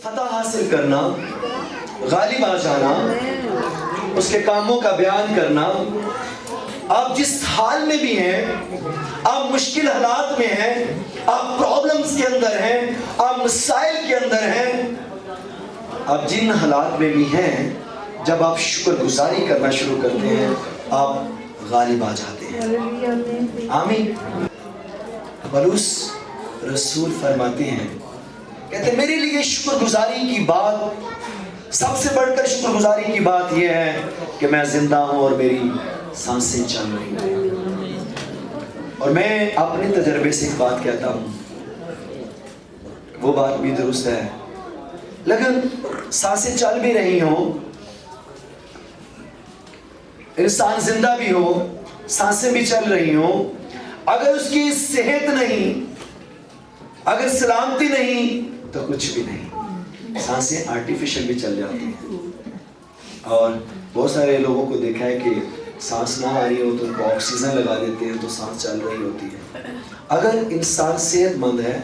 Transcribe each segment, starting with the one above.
فتح حاصل کرنا، غالب آ جانا، اس کے کاموں کا بیان کرنا. آپ جس حال میں بھی ہیں، آپ مشکل حالات میں ہیں، آپ پرابلمز کے اندر ہیں، آپ مسائل کے اندر ہیں، آپ جن حالات میں بھی ہیں، جب آپ شکر گزاری کرنا شروع کرتے ہیں آپ غالب آ جاتے ہیں. آمین. پولس رسول فرماتے ہیں، کہتے ہیں میرے لیے شکر گزاری کی بات، سب سے بڑھ کر شکر گزاری کی بات یہ ہے کہ میں زندہ ہوں اور میری سانسیں چل رہی ہیں. اور میں اپنے تجربے سے ایک بات کہتا ہوں، وہ بات بھی درست ہے، لیکن سانسیں چل بھی رہی ہوں، انسان زندہ بھی ہو، سانسیں بھی چل رہی ہوں، اگر اس کی صحت نہیں، اگر سلامتی نہیں تو کچھ بھی نہیں. سانسیں آرٹیفیشل بھی چل جاتی ہیں. اور بہت سارے لوگوں کو دیکھا ہے کہ سانس نہ آ رہی ہو تو ان کو آکسیجن لگا دیتے ہیں تو سانس چل رہی ہوتی ہے. اگر انسان صحت مند ہے،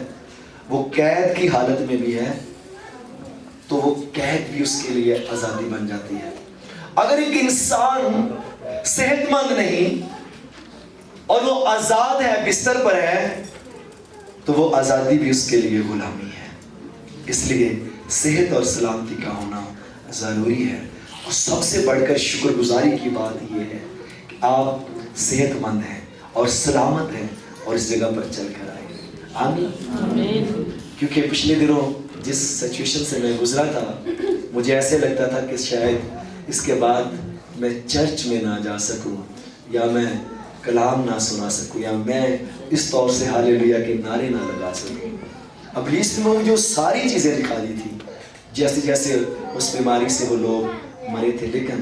وہ قید کی حالت میں بھی ہے، تو وہ قید بھی اس کے لیے آزادی بن جاتی ہے. اگر ایک انسان صحت مند نہیں اور وہ آزاد ہے، بستر پر ہے، تو وہ آزادی بھی اس کے لیے غلامی ہے. اس لیے صحت اور سلامتی کا ہونا ضروری ہے. اور سب سے بڑھ کر شکر گزاری کی بات یہ ہے کہ آپ صحت مند ہیں اور سلامت ہیں اور اس جگہ پر چل کر آئے. آمین. کیونکہ پچھلے دنوں جس سچویشن سے میں گزرا تھا، مجھے ایسے لگتا تھا کہ شاید اس کے بعد میں چرچ میں نہ جا سکوں، یا میں کلام نہ سنا سکوں، یا میں اس طور سے ہاللیلویا کے نعرے نہ لگا سکوں. ابلیس نے مجھے جو ساری چیزیں دکھا دی تھی، جیسے جیسے اس بیماری سے وہ لوگ مرے تھے. لیکن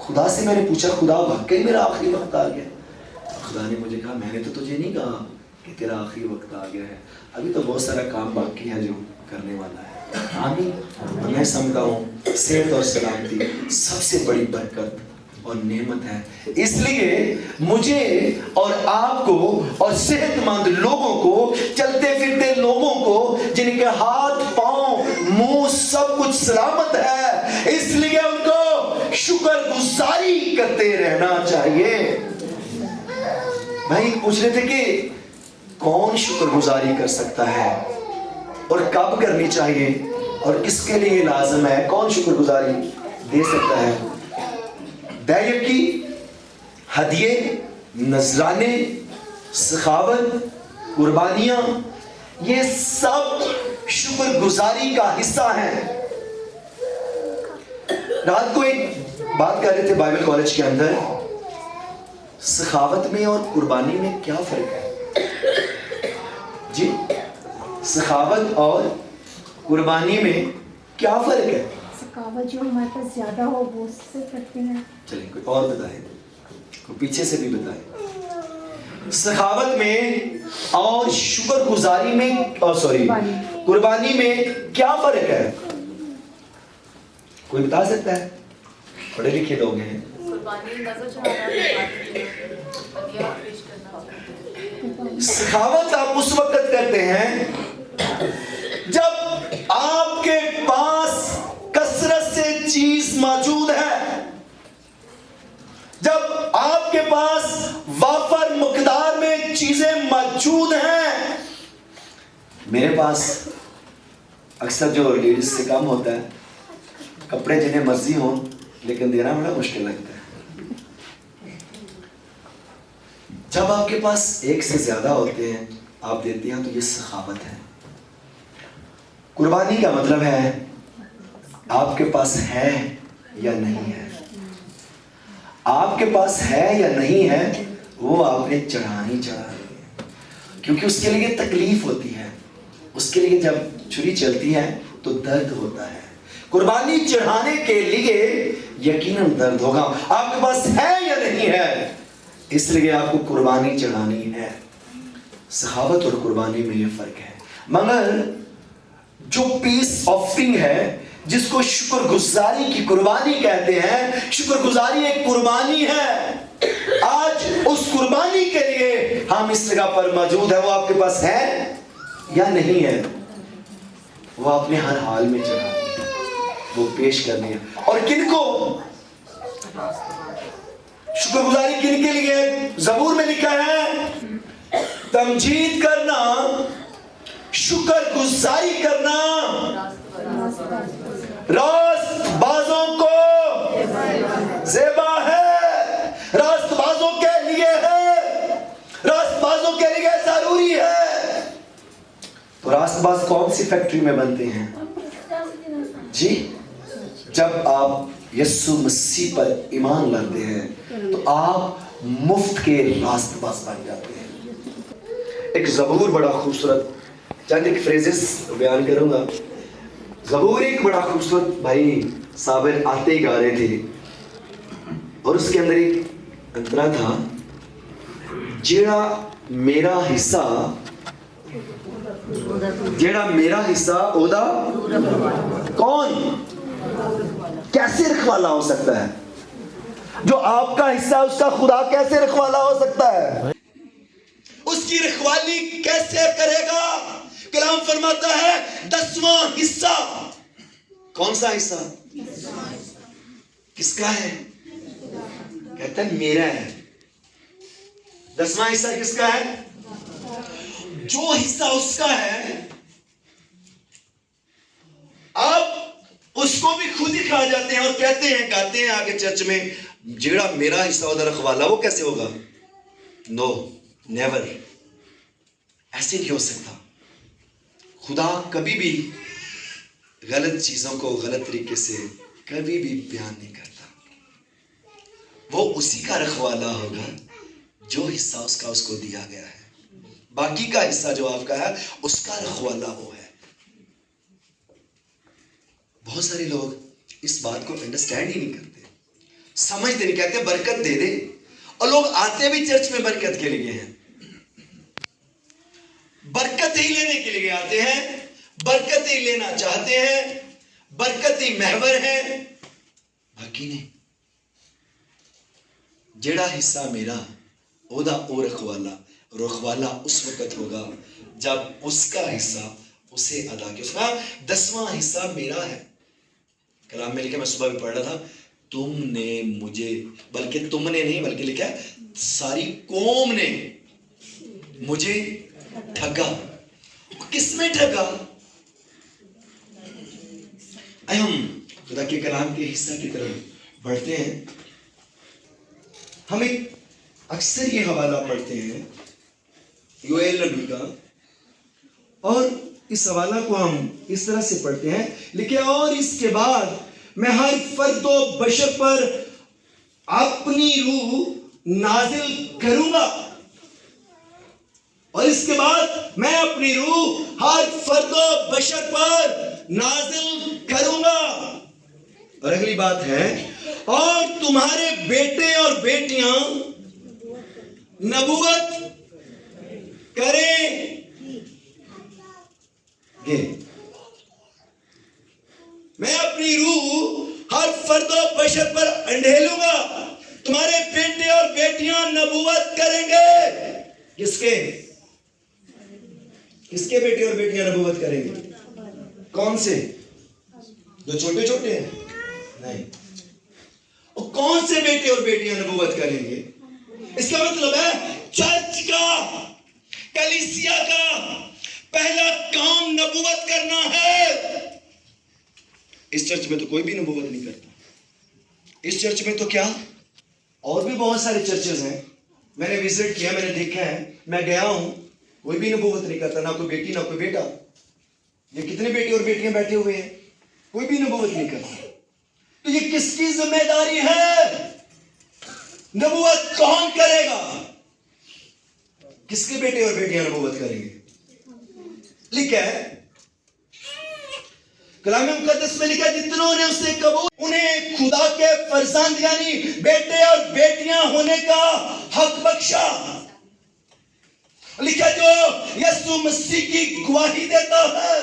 خدا سے میں نے پوچھا، خدا واقعی میرا آخری وقت آ گیا؟ خدا نے مجھے کہا، میں نے تو تجھے نہیں کہا کہ تیرا آخری وقت آ گیا ہے، ابھی تو بہت سارا کام باقی ہے جو کرنے والا ہے. آمین. میں سمجھتا ہوں صحت اور سلامتی سب سے بڑی برکت اور نعمت ہے. اس لیے مجھے اور آپ کو اور صحت مند لوگوں کو، چلتے پھرتے لوگوں کو، جن کے ہاتھ پاؤں منہ سب کچھ سلامت ہے، اس لیے ان کو شکر گزاری کرتے رہنا چاہیے. بھائی پوچھ رہے تھے کہ کون شکر گزاری کر سکتا ہے اور کب کرنی چاہیے اور کس کے لیے لازم ہے، کون شکر گزاری دے سکتا ہے؟ بیعقی، ہدیے، نذرانے، سخاوت، قربانیاں، یہ سب شکر گزاری کا حصہ ہیں. رات کو ایک بات کر رہے تھے بائبل کالج کے اندر، سخاوت میں اور قربانی میں کیا فرق ہے؟ جی، سخاوت اور قربانی میں کیا فرق ہے؟ سخاوت جو ہمارے پاس زیادہ ہو وہ اس سے کرتے ہیں. چلیں کوئی اور بتائیں، کوئی پیچھے سے بھی بتائیں. سخاوت میں اور شکر گزاری میں، قربانی میں کیا فرق ہے؟ کوئی بتا سکتا ہے؟ پڑھے لکھے لوگ ہیں. سخاوت آپ اس وقت کرتے ہیں جب آپ کے پاس کثرت سے چیز موجود ہے، جب آپ کے پاس وافر مقدار میں چیزیں موجود ہیں. میرے پاس اکثر جو لیڈیز سے کام ہوتا ہے، کپڑے جنہیں مرضی ہوں لیکن دینا بڑا مشکل لگتا ہے. جب آپ کے پاس ایک سے زیادہ ہوتے ہیں، آپ دیتے ہیں، تو یہ سخاوت ہے. قربانی کا مطلب ہے آپ کے پاس ہے یا نہیں ہے. آپ کے پاس ہے یا نہیں ہے، وہ آپ نے چڑھانی چڑھانی ہے، کیونکہ اس کے لیے تکلیف ہوتی ہے. اس کے لیے جب چھری چلتی ہے تو درد ہوتا ہے. قربانی چڑھانے کے لیے یقیناً درد ہوگا. آپ کے پاس ہے یا نہیں ہے، اس لیے آپ کو قربانی چڑھانی ہے. سخاوت اور قربانی میں یہ فرق ہے. مگر جو پیس آفرنگ ہے، جس کو شکر گزاری کی قربانی کہتے ہیں، شکر گزاری ایک قربانی ہے. آج اس قربانی کے لیے ہم اس جگہ پر موجود ہیں. وہ آپ کے پاس ہے یا نہیں ہے؟ وہ اپنے ہر حال میں چڑھاتے ہیں، وہ پیش کرنے ہیں۔ اور کن کو شکر گزاری کن کے لیے؟ زبور میں لکھا ہے تمجید کرنا، شکر گزاری کرنا راست بازوں کو زیبا ہے، راست بازوں کے لیے ہے، راست بازوں کے لیے ضروری ہے۔ تو راست باز کون سی فیکٹری میں بنتے ہیں جی؟ جب آپ یسوع مسیح پر ایمان لاتے ہیں تو آپ مفت کے راست باز بن جاتے ہیں۔ ایک زبور بڑا خوبصورت، چند ایک فریزز بیان کروں گا۔ زبور ایک بڑا خوبصورت بھائی صابر آتے ہی گا رہے تھے، اور اس کے اندر ایک انترا تھا، جیڑا میرا حصہ اودا کون کیسے رکھوالا ہو سکتا ہے؟ جو آپ کا حصہ اس کا خدا کیسے رکھوالا ہو سکتا ہے؟ اس کی رکھوالی کیسے کرے گا؟ کلام فرماتا ہے 10واں حصہ۔ کون سا حصہ؟ کس کا ہے؟ کہتا ہے میرا ہے۔ 10واں حصہ کس کا ہے؟ جو حصہ اس کا ہے آپ اس کو بھی خود ہی کھا جاتے ہیں اور کہتے ہیں، گاتے ہیں آگے چرچ میں، جیڑا میرا حصہ ادھر رکھوالا وہ کیسے ہوگا؟ نو نیور، ایسے نہیں ہو سکتا۔ خدا کبھی بھی غلط چیزوں کو غلط طریقے سے کبھی بھی بیان نہیں کرتا۔ وہ اسی کا رکھوالا ہوگا جو حصہ اس کا اس کو دیا گیا ہے، باقی کا حصہ جو آپ کا ہے اس کا رکھوالا وہ ہے۔ بہت سارے لوگ اس بات کو انڈرسٹینڈ ہی نہیں کرتے، سمجھتے نہیں، کہتے برکت دے دے، اور لوگ آتے بھی چرچ میں برکت کے لیے ہیں، برکت ہی لینے کے لیے آتے ہیں، برکت ہی لینا چاہتے ہیں، برکت ہی محور ہے، باقی نہیں۔ جیڑا حصہ میرا اودا او رکھوالا اس وقت ہوگا جب اس کا حصہ اسے ادا کیا۔ اس کا 10واں حصہ میرا ہے۔ کلام میں لکھا، میں صبح بھی پڑھ رہا تھا، تم نے مجھے، بلکہ تم نے نہیں بلکہ لکھا ہے ساری قوم نے مجھے ٹھگا۔ کس میں ٹھگا؟ ہم خدا کے کلام کے حصہ کی طرف بڑھتے ہیں۔ ہم ایک اکثر یہ حوالہ پڑھتے ہیں یوئیل نبی کا، اور اس حوالہ کو ہم اس طرح سے پڑھتے ہیں، لکھے اور اس کے بعد میں ہر فرد و بشر پر اپنی روح نازل کروں گا، اور اس کے بعد میں اپنی روح ہر فرد و بشر پر نازل کروں گا۔ اور اگلی بات ہے، اور تمہارے بیٹے اور بیٹیاں نبوت کریں گے۔ میں اپنی روح ہر فرد و بشر پر انڈھیلوں گا، تمہارے بیٹے اور بیٹیاں نبوت کریں گے۔ کس کے بیٹے اور بیٹیاں نبوت کریں گے؟ کون سے؟ جو چھوٹے چھوٹے ہیں؟ نہیں۔ اور کون سے بیٹے اور بیٹیاں نبوت کریں گے؟ اس کا مطلب ہے چرچ کا، کلیسیا کا پہلا کام نبوت کرنا ہے۔ اس چرچ میں تو کوئی بھی نبوت نہیں کرتا۔ اس چرچ میں تو کیا، اور بھی بہت سارے چرچز ہیں، میں نے وزٹ کیا، میں نے دیکھا ہے، میں گیا ہوں، کوئی بھی نبوت نہیں کرتا، نہ کوئی بیٹی نہ کوئی بیٹا۔ یہ کتنے بیٹے اور بیٹیاں بیٹھے ہوئے ہیں، کوئی بھی نبوت نہیں کرتا۔ تو یہ کس کی ذمہ داری ہے؟ نبوت کون کرے گا؟ کس کے بیٹے اور بیٹیاں نبوت کریں گے؟ لکھا ہے کلام مقدس میں، لکھا جتنوں نے اسے قبول انہیں خدا کے فرزند یعنی بیٹے اور بیٹیاں ہونے کا حق بخشا۔ لکھا جو یسوع مسیح کی گواہی دیتا ہے،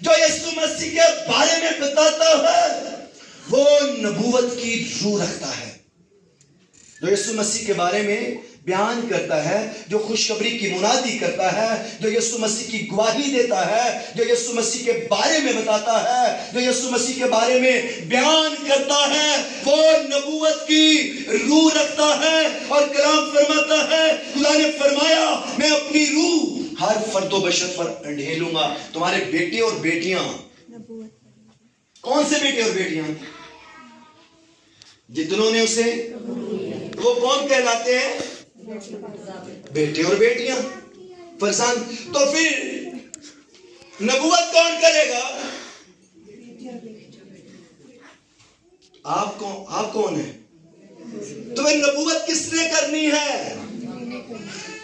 جو یسوع مسیح کے بارے میں بتاتا ہے، وہ نبوت کی روح رکھتا ہے۔ جو یسوع مسیح کے بارے میں بیان کرتا ہے, جو خوشخبری کی منادی کرتا ہے, جو یسوع مسیح کی گواہی دیتا ہے, جو یسوع مسیح کے بارے میں بتاتا ہے, جو یسوع مسیح کے بارے میں بیان کرتا ہے, وہ نبوت کی روح رکھتا ہے. اور کلام فرماتا ہے, خدا نے فرمایا میں اپنی روح ہر فرد و بشر پر ڈھیلوں گا. تمہارے بیٹے اور بیٹیاں, کون سے بیٹے اور بیٹیاں؟ جتنوں نے اسے, وہ کون کہلاتے ہیں؟ بیٹے اور بیٹیاں, فرزند. تو پھر نبوت کون کرے گا؟ آپ کون ہیں؟ تو نبوت کس نے کرنی ہے؟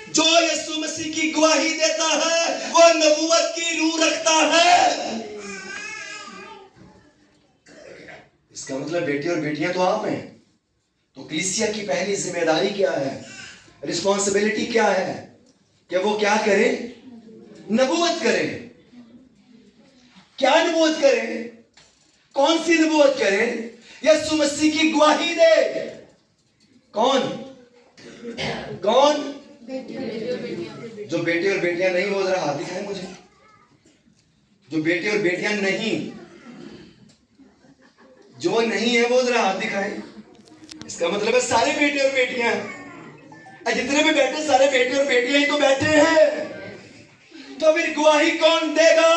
جو یسوع مسیح کی گواہی دیتا ہے وہ نبوت کی روح رکھتا ہے. اس کا مطلب بیٹے اور بیٹیاں تو آپ ہیں. تو کلیسیا کی پہلی ذمہ داری کیا ہے؟ رسپانسبلٹی کیا ہے؟ کہ وہ کیا کرے؟ نبوت کرے. کیا نبوت کرے؟ کون سی نبوت کرے؟ یسوع مسیح کی گواہی دے. کون؟ جو بیٹے اور بیٹیاں نہیں, وہ ذرا ہاتھ دکھائیں مجھے. جو بیٹے اور بیٹیاں نہیں, جو نہیں ہے وہ ذرا ہاتھ دکھائیں. اس کا مطلب ہے سارے بیٹے اور بیٹیاں, جتنے بھی بیٹھے سارے بیٹے اور بیٹیاں ہی تو بیٹھے ہیں. تو پھر گواہی کون دے گا؟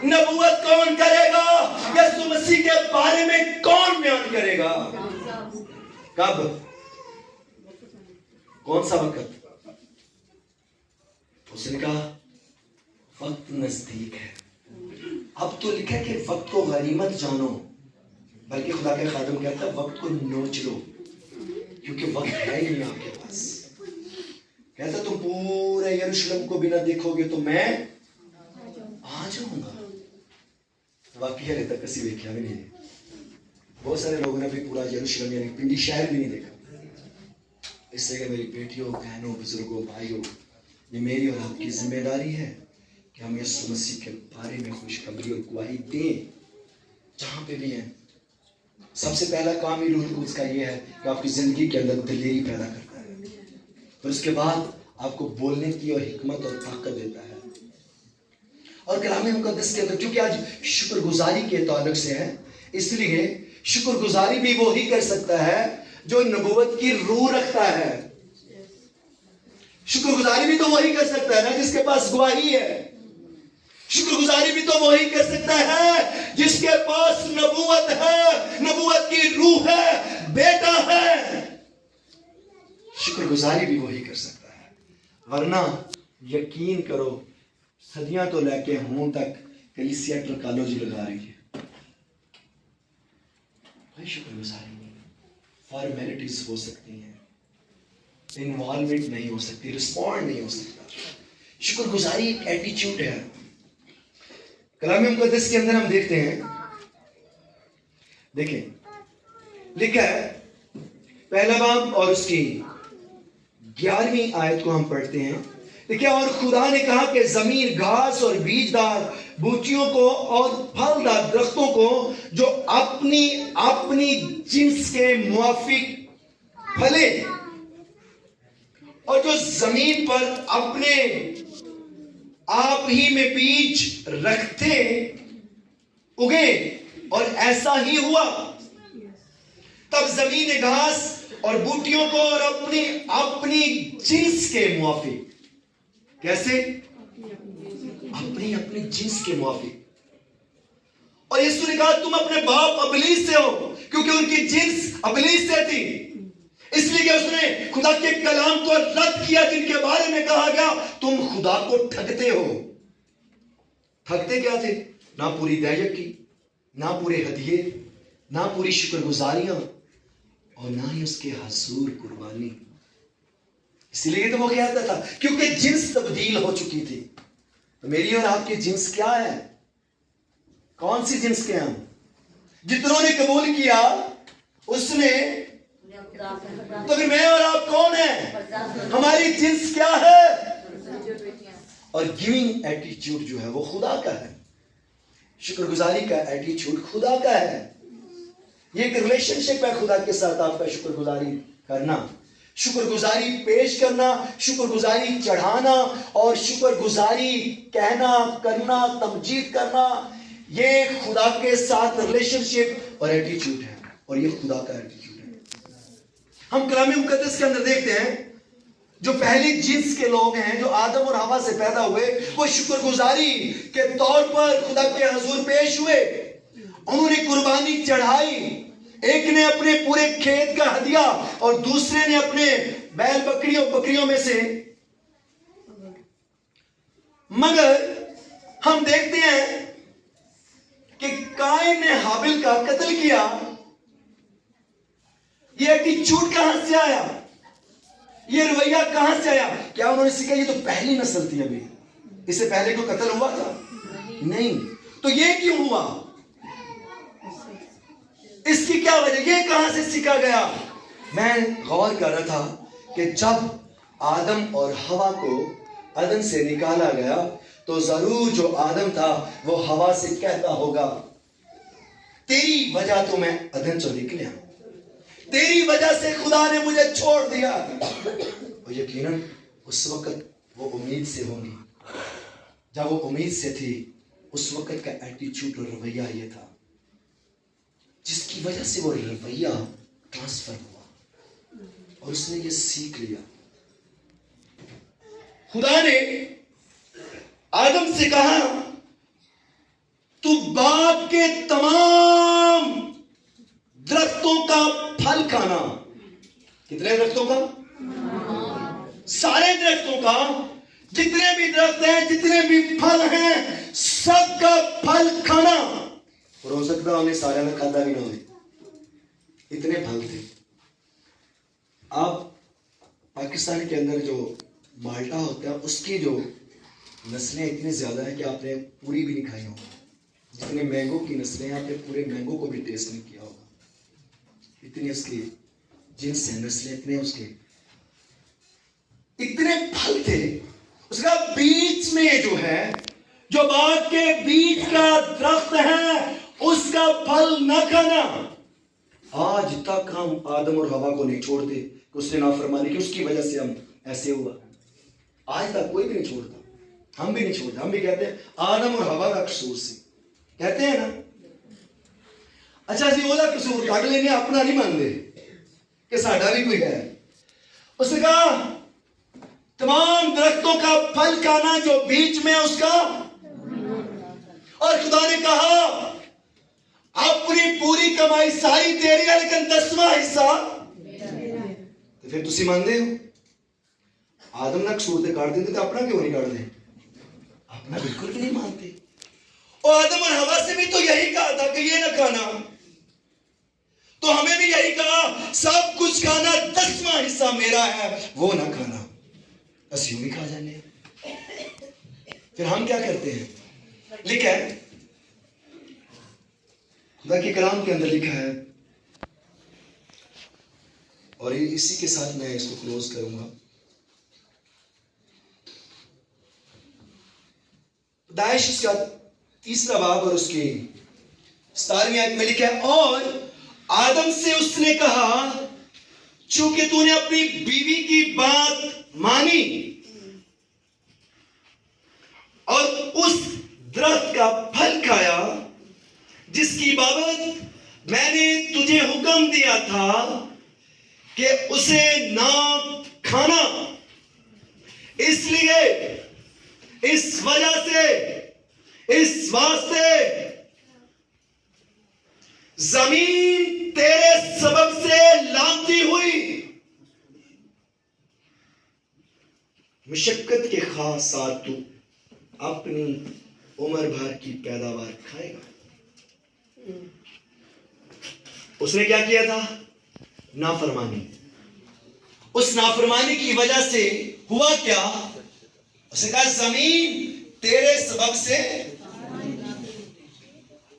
نبوت کون کرے گا؟ یسوع مسیح کے بارے میں کون بیان کرے گا؟ کب؟ کون سا وقت؟ اس نے کہا وقت نزدیک ہے. اب تو لکھا کہ وقت کو غنیمت جانو, بلکہ خدا کے خادم کہتا ہے وقت کو نوچ لو, کیونکہ وقت ہے ہی نہیں آپ کے پاس. کہتا تم پورے یروشلم کو بھی نہ دیکھو گے تو میں آ جاؤں گا. واقعی ہے تک کسی ویکھیا بھی نہیں. بہت سارے لوگوں نے بھی پورا یروشلم یعنی پنڈی شہر بھی نہیں دیکھا. اس لیے کہ میری بیٹیوں, بہنوں, بزرگوں, بھائیوں, یہ میری اور آپ کی ذمہ داری ہے کہ ہم یسوع مسیح کے بارے میں خوشخبری اور گواہی دیں جہاں پہ بھی ہیں. سب سے پہلا کام ہی روح القدس کا یہ ہے کہ آپ کی زندگی کے اندر دلیری پیدا کرتا ہے, پھر اس کے بعد آپ کو بولنے کی اور حکمت اور طاقت دیتا ہے. اور کلام مقدس کے اندر کیونکہ آج شکر گزاری کے تعلق سے ہے, اس لیے شکر گزاری بھی وہی کر سکتا ہے جو نبوت کی روح رکھتا ہے. شکر گزاری بھی تو وہی کر سکتا ہے نا جس کے پاس گواہی ہے. شکر گزاری بھی تو وہی کر سکتا ہے جس کے پاس نبوت ہے, نبوت کی روح ہے, بیٹا ہے. شکر گزاری بھی وہی کر سکتا ہے. ورنہ یقین کرو صدیاں تو لے کے ہوں تک کلیسیا ٹرکالوجی لگا رہی ہے. بھائی شکر گزاری نہیں, فارمیلٹیز ہو سکتی ہیں, انوالومنٹ نہیں ہو سکتی, رسپونڈ نہیں ہو سکتا. شکر گزاری ایک ایٹیچیوڈ ہے. کلام مقدس کے اندر ہم دیکھتے ہیں, دیکھیں لکھا ہے پہلا باب اور اس کی 11ویں آیت کو ہم پڑھتے ہیں. دیکھیں, اور خدا نے کہا کہ زمین گھاس اور بیجدار بوٹیوں کو اور پھلدار درختوں کو جو اپنی جنس کے موافق پھلے اور جو زمین پر اپنے آپ ہی میں بیج رکھتے اگے, اور ایسا ہی ہوا. تب زمین گھاس اور بوٹیوں کو اور اپنی جنس کے موافق, کیسے؟ اپنی جنس کے موافق. اور یسوع نے کہا تم اپنے باپ ابلیس سے ہو, کیونکہ ان کی جنس ابلیس سے تھی. اس لیے کہ اس نے خدا کے کلام کو رد کیا جن کے بارے میں کہا گیا تم خدا کو ٹھگتے ہو. ٹھگتے کیا تھے؟ نہ پوری دعیت کی, نہ پورے ہدیے, نہ پوری شکر گزاریاں, اور نہ ہی اس کے حضور قربانی. اس لیے تو وہ کہتا تھا کیونکہ جنس تبدیل ہو چکی تھی. تو میری اور آپ کی جنس کیا ہے؟ کون سی جنس کے ہم؟ جتنوں نے قبول کیا اس نے, تو پھر میں اور آپ کون ہیں؟ ہماری جنس کیا ہے؟ اور گیونگ ایٹیچیوڈ جو ہے وہ خدا کا ہے. شکر گزاری کا ایٹیچیوڈ خدا کا ہے. یہ ایک ریلیشن شپ ہے خدا کے ساتھ آپ کا شکر گزاری کرنا. شکر گزاری پیش کرنا، شکر گزاری چڑھانا اور شکر گزاری کہنا، کرنا، تمجید کرنا، یہ خدا کے ساتھ ریلیشن شپ اور ایٹیچیوڈ ہے، اور یہ خدا کا ایٹیچیوڈ ہے۔ ہم کلام مقدس کے اندر دیکھتے ہیں جو پہلی جنس کے لوگ ہیں جو آدم اور حوا سے پیدا ہوئے، وہ شکر گزاری کے طور پر خدا کے حضور پیش ہوئے، انہوں نے قربانی چڑھائی، ایک نے اپنے پورے کھیت کا ہدیہ اور دوسرے نے اپنے بیل بکریوں میں سے۔ مگر ہم دیکھتے ہیں کہ قائن نے حابل کا قتل کیا، یہ ایٹیچیوڈ کہاں سے آیا، یہ رویہ کہاں سے آیا؟ کیا انہوں نے سیکھا یہ تو پہلی نسل تھی، ابھی اس سے پہلے کوئی قتل ہوا تھا؟ نہیں۔ تو یہ کیوں ہوا؟ اس کی کیا وجہ؟ یہ کہاں سے سیکھا گیا؟ میں غور کر رہا تھا کہ جب آدم اور حوا کو عدن سے نکالا گیا تو ضرور جو آدم تھا وہ حوا سے کہتا ہوگا تیری وجہ تو میں عدن سے نکلیا، تیری وجہ سے خدا نے مجھے چھوڑ دیا۔ اور یقیناً اس وقت وہ امید سے ہوں گی، جب وہ امید سے تھی اس وقت کا ایٹیچیوڈ اور رویہ یہ تھا جس کی وجہ سے وہ رویہ ٹرانسفر ہوا اور اس نے یہ سیکھ لیا۔ خدا نے آدم سے کہا تو باغ کے تمام درختوں کا پھل کھانا۔ کتنے درختوں کا؟ سارے درختوں کا، جتنے بھی درخت ہیں، جتنے بھی پھل ہیں، سب کا پھل کھانا۔ اور ہو سکتا انہیں سارے میں کھاتا بھی نہ ہوئے، اتنے پھل تھے۔ اب پاکستان کے اندر جو مالٹا ہوتا ہے اس کی جو نسلیں اتنی زیادہ ہیں کہ آپ نے پوری بھی نہیں کھائی ہوگی، جتنے مینگو کی نسلیں آپ نے پورے مینگو کو بھی ٹیسٹ نہیں کیا ہوگا، اتنی اس کی جنس ہیں، نسلیں اتنے اس کے، اتنے پھل تھے۔ اس کا بیچ میں جو ہے، جو باغ کے بیچ کا درخت ہے اس کا پھل نہ کھانا۔ آج تک ہم آدم اور حوا کو نہیں چھوڑتے کہ اس نے نافرمانی کی، اس کی وجہ سے ہم ایسے ہوا۔ آج تک کوئی بھی نہیں چھوڑتا، ہم بھی نہیں چھوڑتے، ہم بھی کہتے ہیں آدم اور حوا کا قصور سے، کہتے ہیں نا۔ اچھا جی اولا قصور کاٹ لینے، اپنا نہیں مانتے کہ ساڈا بھی کوئی ہے۔ اس نے کہا تمام درختوں کا پھل کھانا جو بیچ میں اس کا، اور خدا نے کہا اپنی پوری کمائی ساری تیری ہے لیکن 10واں حصہ تو پھر تسی مان دے ہو۔ آدم نہ قصور تے کاٹ دیتے تو اپنا کیوں نہیں کاٹ دے؟ اپنا بالکل بھی نہیں مانتے۔ اور آدم اور حوا سے بھی تو یہی کہا تھا کہ یہ نہ کھانا، تو ہمیں بھی یہی کہا سب کچھ کھانا، 10واں حصہ میرا ہے وہ نہ کھانا۔ بس یوں بھی کھا جانے۔ پھر ہم کیا کرتے ہیں؟ لکھا ہے خدا کے کلام کے اندر لکھا ہے، اور اسی کے ساتھ میں اس کو کلوز کروں گا۔ داعش اس کا 3 باب اور اس کی 17ویں آیت میں لکھا ہے، اور آدم سے اس نے کہا چونکہ تو نے اپنی بیوی کی بات مانی اور اس درخت کا پھل کھایا جس کی بابت میں نے تجھے حکم دیا تھا کہ اسے نہ کھانا، اس لیے اس وجہ سے، اس واسطے زمین تیرے سبب سے لانتی ہوئی، مشقت کے خاص ساتھ تو اپنی عمر بھر کی پیداوار کھائے گا۔ اس نے کیا کیا تھا؟ نافرمانی۔ اس نافرمانی کی وجہ سے ہوا کیا؟ اس نے کہا زمین تیرے سبب سے،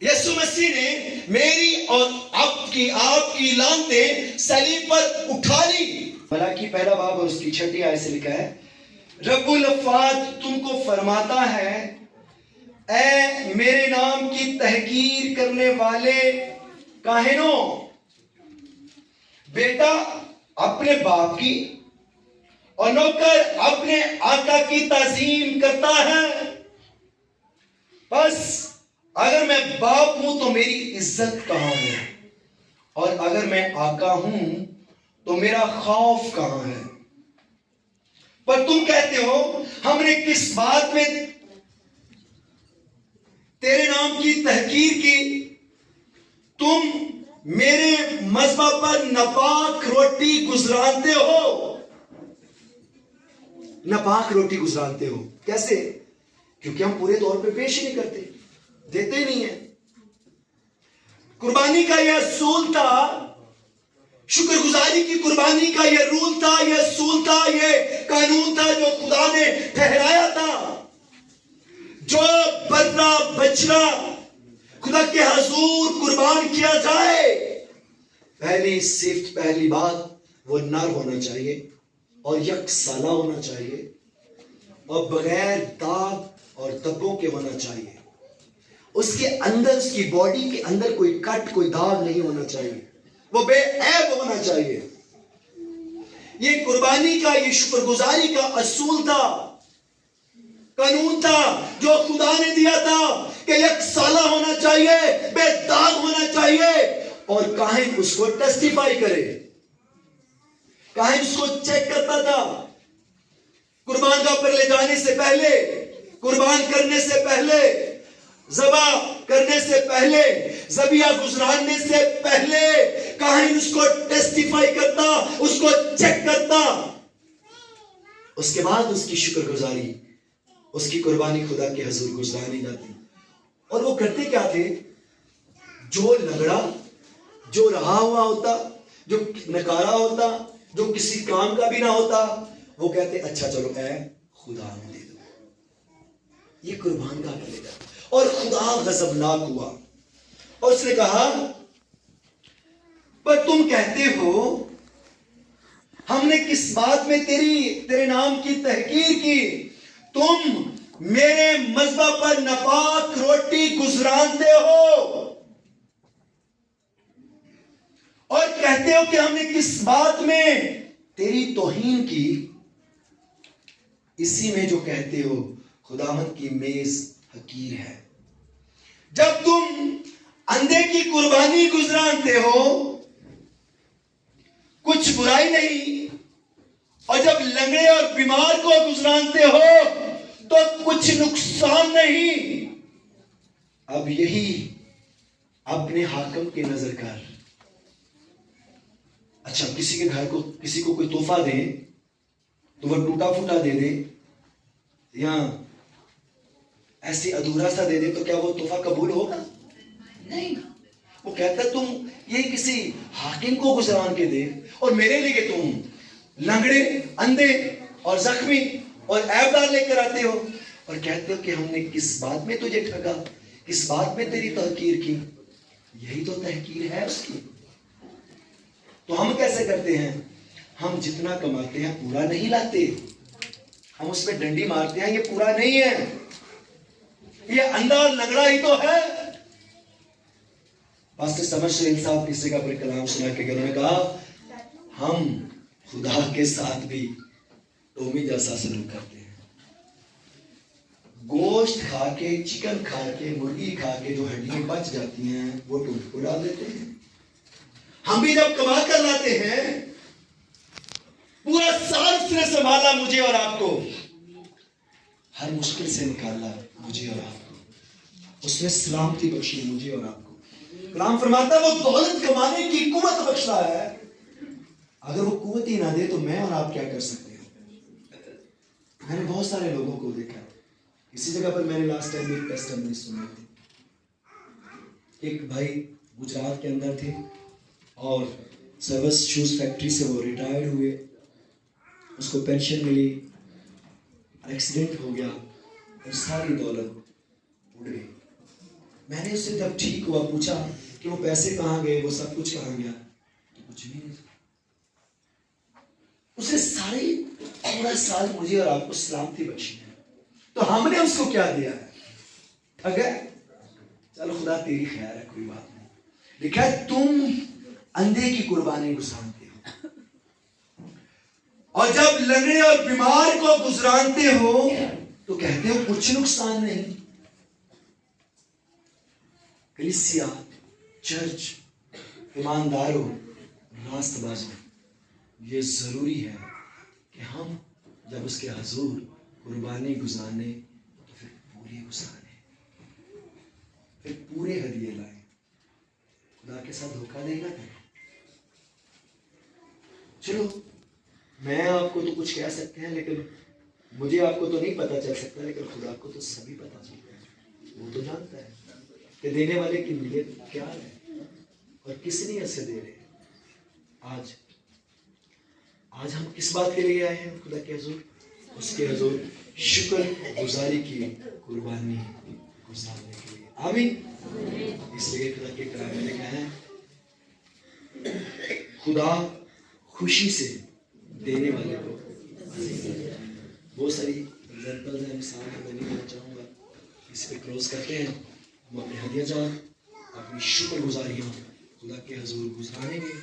یسوع مسیح نے میری اور آپ کی لعنتیں صلیب پر اٹھا لی۔ ملاکی 1 باب اور اس کی 6 آیت سے لکھا ہے، رب الافات تم کو فرماتا ہے اے میرے نام کی تحقیر کرنے والے کاہنوں، بیٹا اپنے باپ کی اور نوکر اپنے آقا کی تعظیم کرتا ہے. بس اگر میں باپ ہوں تو میری عزت کہاں ہے, اور اگر میں آقا ہوں تو میرا خوف کہاں ہے؟ پر تم کہتے ہو ہم نے کس بات میں تیرے نام کی تحقیر کی؟ تم میرے مذبح پر ناپاک روٹی گزرانتے ہو. ناپاک روٹی گزرانتے ہو کیسے؟ کیونکہ ہم پورے طور پہ پیش ہی نہیں کرتے, دیتے ہی نہیں ہیں. قربانی کا یہ اصول تھا, شکر گزاری کی قربانی کا یہ رول تھا, یہ اصول تھا, یہ قانون تھا جو خدا نے ٹھہرایا تھا. جو برا بچڑا خدا کے حضور قربان کیا جائے, پہلی صفت, پہلی بات, وہ نر ہونا چاہیے اور یک سالہ ہونا چاہیے اور بغیر داغ اور دبوں کے ہونا چاہیے. اس کے اندر, اس کی باڈی کے اندر کوئی کٹ, کوئی داغ نہیں ہونا چاہیے, وہ بے عیب ہونا چاہیے. یہ قربانی کا, یہ شکر گزاری کا اصول تھا, قانون تھا جو خدا نے دیا تھا کہ یک سالہ ہونا چاہیے, بے داغ ہونا چاہیے, اور کاہن اس کو ٹیسٹیفائی کرے. کاہن اس کو چیک کرتا تھا قربان گاہ پر لے جانے سے پہلے, قربان کرنے سے پہلے, ذبح کرنے سے پہلے, ذبیحہ گزراننے سے پہلے کاہن اس کو ٹیسٹیفائی کرتا, اس کو چیک کرتا. اس کے بعد اس کی شکر گزاری, اس کی قربانی خدا کے حضور گزرانی جاتی. اور وہ کرتے کیا تھے؟ جو لنگڑا, جو رہا ہوا ہوتا, جو نکارا ہوتا, جو کسی کام کا بھی نہ ہوتا, وہ کہتے اچھا چلو اے خدا نے دے دو, یہ قربان کا کرے گا. اور خدا غضبناک ہوا اور اس نے کہا پر تم کہتے ہو ہم نے کس بات میں تیرے نام کی تحقیر کی؟ تم میرے مذبح پر ناپاک روٹی گزرانتے ہو اور کہتے ہو کہ ہم نے کس بات میں تیری توہین کی؟ اسی میں جو کہتے ہو خداوند کی میز حقیر ہے. جب تم اندھے کی قربانی گزرانتے ہو کچھ برائی نہیں, اور جب لنگڑے اور بیمار کو گزرانتے ہو تو کچھ نقصان نہیں. اب یہی اپنے حاکم کی نظر کر. اچھا کسی کے گھر کو کسی کو کوئی تحفہ دے تو وہ ٹوٹا پھوٹا دے دے یا ایسی ادھورا سا دے دے تو کیا وہ تحفہ قبول ہوگا؟ نہیں. وہ کہتا ہے تم یہ کسی حاکم کو گزران کے دے اور میرے لیے تم لنگڑے, اندھے اور زخمی اور عیب دار لے کر آتے ہو اور کہتے ہو کہ ہم نے کس بات میں تجھے ٹھگا, کس بات میں تیری تحقیر کی. یہی تو تحقیر ہے اس کی. تو ہم کیسے کرتے ہیں؟ ہم جتنا کماتے ہیں پورا نہیں لاتے, ہم اس پہ ڈنڈی مارتے ہیں یہ پورا نہیں ہے, یہ اندھا اور لنگڑا ہی تو ہے. پاسٹر سمجھ شریف صاحب کس جگہ پر کلام سنا کے انہوں نے کہا ہم خدا کے ساتھ بھی ٹومی جیسا سلوک کرتے ہیں. گوشت کھا کے, چکن کھا کے, مرغی کھا کے جو ہڈیاں بچ جاتی ہیں وہ ٹوٹ کو ڈال دیتے ہیں. ہم بھی جب کما کر لاتے ہیں پورا سال اس نے سنبھالا مجھے اور آپ کو, ہر مشکل سے نکالا مجھے اور آپ کو, اس نے سلامتی بخشی مجھے اور آپ کو. کلام فرماتا ہے وہ دولت کمانے کی قوت بخشتا ہے, اگر وہ قوت ہی نہ دے تو میں اور آپ کیا کر سکتے ہیں؟ میں نے بہت سارے لوگوں کو دیکھا. اسی جگہ پر میں نے لاسٹ ٹائم ایک ٹیسٹمنی سنی تھی. ایک بھائی گجرات کے اندر تھے اور سروس شوز فیکٹری سے وہ ریٹائرڈ ہوئے, اس کو پینشن ملی, ایکسیڈنٹ ہو گیا اور ساری دولت اڑ گئی. میں نے اس سے جب ٹھیک ہوا پوچھا کہ وہ پیسے کہاں گئے, وہ سب کچھ کہاں گیا, تو کچھ بھی نہیں. اس نے ساری پورا سال مجھے اور آپ کو سلامتی بخشی ہے, تو ہم نے اس کو کیا دیا ہے؟ اگر چلو خدا تیری خیر ہے کوئی بات نہیں. لکھا ہے تم اندھے کی قربانی گزرانتے ہو. اور جب لنگڑے اور بیمار کو گزرانتے ہو تو کہتے ہو کچھ نقصان نہیں. کلیسیا، چرچ، ایمانداروں، راست بازوں، یہ ضروری ہے کہ ہم جب اس کے حضور قربانی گزارنے تو پھر پوری گزارنے، پھر پورے ہدیے لائیں. خدا کے ساتھ دھوکہ نہیں نہ کریں. چلو میں آپ کو تو کچھ کہہ سکتے ہیں لیکن مجھے آپ کو تو نہیں پتا چل سکتا، لیکن خدا کو تو سبھی پتا چلتا ہے. وہ تو جانتا ہے کہ دینے والے کی نیت کیا ہے اور کس نیت سے دے رہے ہیں. آج ہم کس بات کے لیے آئے ہیں خدا کے حضور؟ اس کے حضور شکر گزاری کی قربانی گزارنے کے لیے. آمین. اس لیے خدا کے کلام میں لکھا ہے خدا خوشی سے دینے والے کو عزیز ہے. بہت ساری ایگزامپلز ہیں، مثال میں نہیں دینا چاہوں گا. اس پہ کلوز کرتے ہیں. ہم اپنے ہدیہ جات، اپنی شکر گزاریاں خدا کے حضور گزاریں گے.